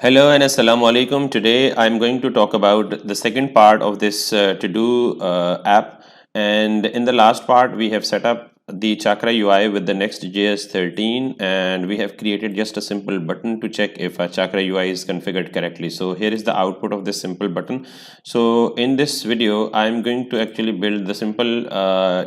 Hello and assalamu alaikum. Today I'm going to talk about the second part of this to-do app. And in the last part, we have set up the Chakra UI with the nextjs 13, and we have created just a simple button to check if a Chakra UI is configured correctly. So here is the output of this simple button. So in this video, I'm going to actually build the simple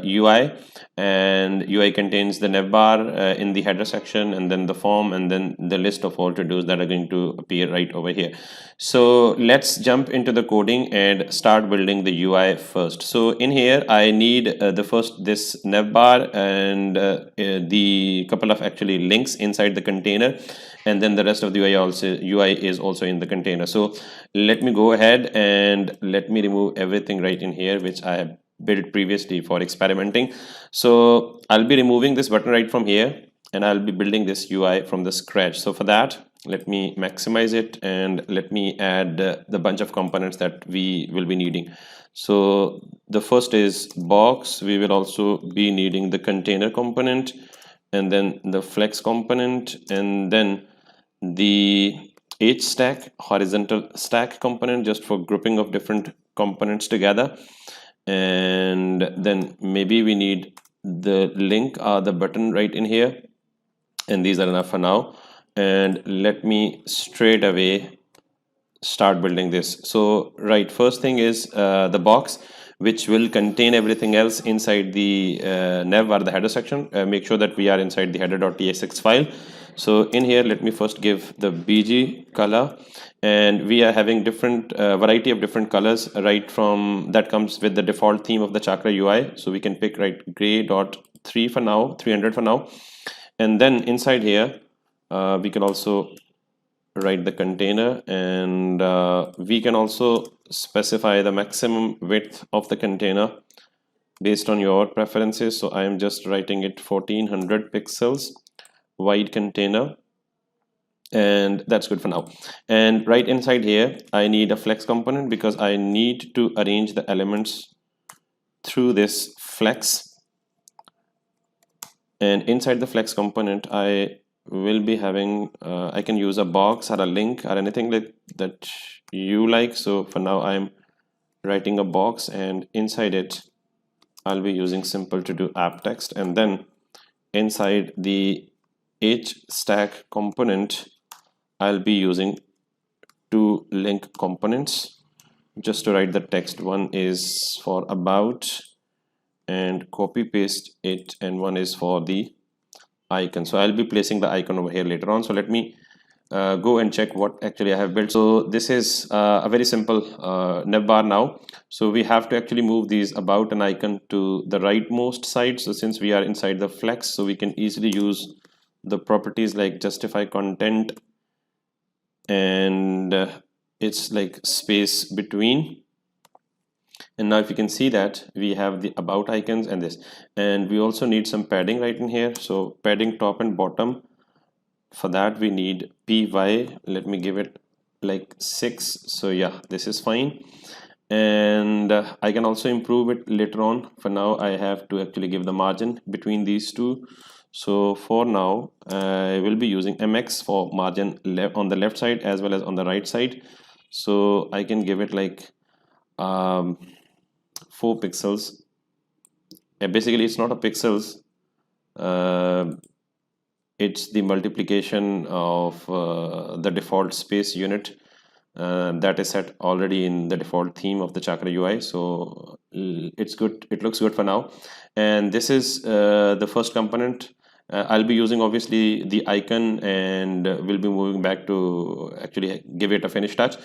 UI, and UI contains the navbar in the header section, and then the form, and then the list of all to-dos that are going to appear right over here. So let's jump into the coding and start building the UI first. So in here I need this navbar and the couple of actually links inside the container, and then the rest of the UI is also in the container. So let me go ahead and let me remove everything right in here which I have built previously for experimenting. So I'll be removing this button right from here, and I'll be building this UI from the scratch. So for that, let me maximize it and let me add the bunch of components that we will be needing. So the first is box. We will also be needing the container component, and then the flex component, and then the H stack, horizontal stack component, just for grouping of different components together. And then maybe we need the link or the button right in here, and these are enough for now. And let me straight away start building this. So right, first thing is the box, which will contain everything else inside the nav or the header section. Make sure that we are inside the header.tsx file. So in here, let me first give the bg color, and we are having different variety of different colors right from that comes with the default theme of the Chakra UI. So we can pick right gray.3 for now, 300 for now. And then inside here we can also write the container, and we can also specify the maximum width of the container based on your preferences. So I am just writing it 1400 pixels wide container, and that's good for now. And right inside here I need a flex component because I need to arrange the elements through this flex. And inside the flex component I will be having I can use a box or a link or anything like that you like. So for now I'm writing a box, and inside it I'll be using simple to do app text, and then inside the H stack component I'll be using two link components just to write the text. One is for about and copy paste it, and one is for the icon. So I'll be placing the icon over here later on. So let me go and check what actually I have built. So this is a very simple navbar now. So we have to actually move these about an icon to the rightmost side. So since we are inside the flex, so we can easily use the properties like justify content, and it's like space between. And now if you can see that we have the about icons and this, and we also need some padding right in here. So padding top and bottom, for that we need py. Let me give it like 6. So yeah, this is fine. And I can also improve it later on. For now I have to actually give the margin between these two. So for now I will be using mx for margin on the left side as well as on the right side. So I can give it like 4 pixels. Basically it's not a pixels, it's the multiplication of the default space unit that is set already in the default theme of the Chakra UI. So it's good, it looks good for now. And this is the first component. I'll be using obviously the icon, and we'll be moving back to actually give it a finish touch.